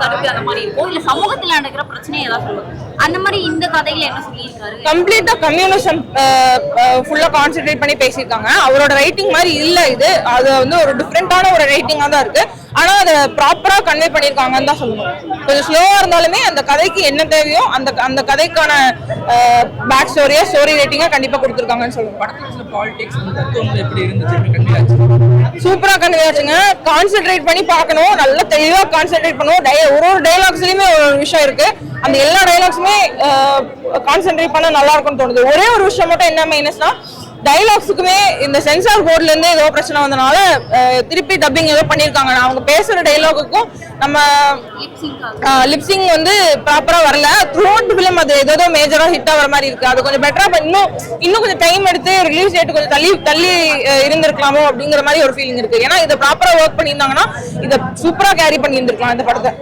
கடுப்பு அந்த மாதிரி இருக்கும், இல்ல சமூகத்துல நடக்கிற பிரச்சனை ஏதாவது சொல்லுவாங்க. அந்த மாதிரி இந்த கதையில என்ன சொல்லியிருக்காரு? கம்ப்ளீட்டா கம்யூனிசம் ஃபுல்லா கான்சென்ட்ரேட் பண்ணி பேசியிருக்காங்க. அவரோட ரைட்டிங் மாதிரி இல்ல இது, அது வந்து ஒரு டிஃப்ரெண்டான ஒரு ரைட்டிங்கா தான் இருக்கு. ஆனா அதை ப்ராப்பரா கன்வே பண்ணிருக்காங்கன்னு தான் சொல்லணும். கொஞ்சம் ஸ்லோவா இருந்தாலுமே அந்த கதைக்கு என்ன தேவையோ அந்த அந்த கதைக்கான பேக் ஸ்டோரியா ஸ்டோரி ரைட்டிங்கா கண்டிப்பா கொடுத்துருக்காங்கன்னு சொல்லுவேன். சூப்பரா கன்வே ஆச்சுங்க. கான்சென்ட்ரேட் பண்ணி பார்க்கணும், நல்லா தெளிவா கான்சென்ட்ரேட் பண்ணுவோம். ஒரு ஒரு டைலாக்ஸ்லயுமே ஒரு விஷயம் இருக்கு. அந்த எல்லா டைலாக்ஸுமே கான்சென்ட்ரேட் பண்ண நல்லா இருக்கும்னு தோணுது. ஒரே ஒரு விஷயம் மட்டும் என்ன மைனஸ்னா, டைலாக்ஸுக்குமே இந்த சென்சார் போர்ட்ல இருந்து ஏதோ பிரச்சனை வந்தனால திருப்பி டப்பிங் ஏதோ பண்ணிருக்காங்க. அவங்க பேசுற டைலாகுக்கும் நம்ம லிப்சிங் வந்து ப்ராப்பரா வரல. த்ரூ அவுட் ஃபிலிம் அது ஏதோ மேஜரா ஹிட் ஆகிற மாதிரி இருக்கு. அது கொஞ்சம் பெட்டரா இன்னும் கொஞ்சம் டைம் எடுத்து ரிலீஸ் டேட் கொஞ்சம் தள்ளி இருந்திருக்கலாமோ அப்படிங்கிற மாதிரி ஒரு ஃபீலிங் இருக்கு. ஏன்னா இதை ப்ராப்பரா ஒர்க் பண்ணியிருந்தாங்கன்னா இதை சூப்பரா கேரி பண்ணி இருந்திருக்கலாம் இந்த படத்தை.